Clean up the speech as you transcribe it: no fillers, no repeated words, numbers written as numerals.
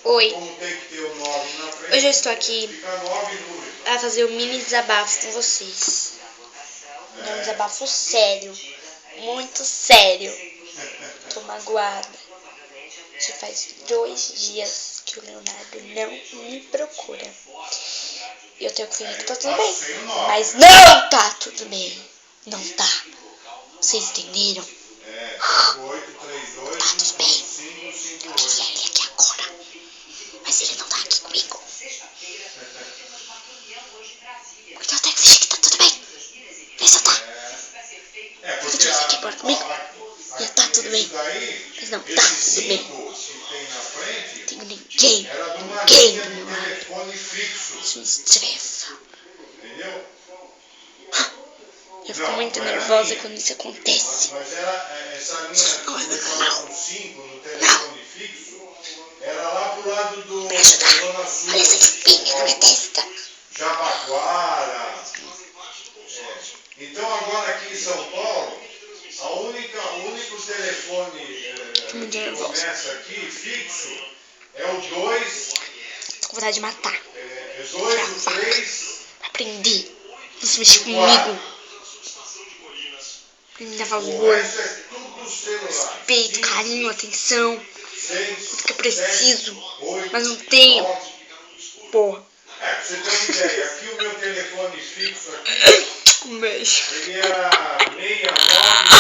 Oi, hoje eu estou aqui a fazer um mini desabafo com vocês. É um desabafo sério, muito sério. Tô magoada. Já faz 2 dias que o Leonardo não me procura. Eu tenho que fingir que tá tudo bem, mas não tá tudo bem. Não tá. Vocês entenderam? Tá tudo bem. Eu queria ele aqui agora, mas ele não tá aqui comigo. Então eu tenho que fingir que tá tudo bem. Vê se tá. Se ele tivesse aqui agora comigo, ia tá tudo bem. Mas não tá tudo bem. Não tenho ninguém do meu lado. Isso me estressa. Eu fico muito nervosa quando isso acontece. Não é normal. Não. Me ajudar. Olha essa espinha na minha testa. Então agora aqui em São Paulo, o único telefone que começa aqui, fixo, é o 2. Tô com vontade de matar. É 2, o 3. Aprendi. Não se mexe comigo. Me dá valor, respeito, carinho, atenção. Tudo que eu preciso, mas não tenho. Porra. Pra você ter uma ideia, aqui o meu telefone fixo aqui, Um beijo. ele era 69.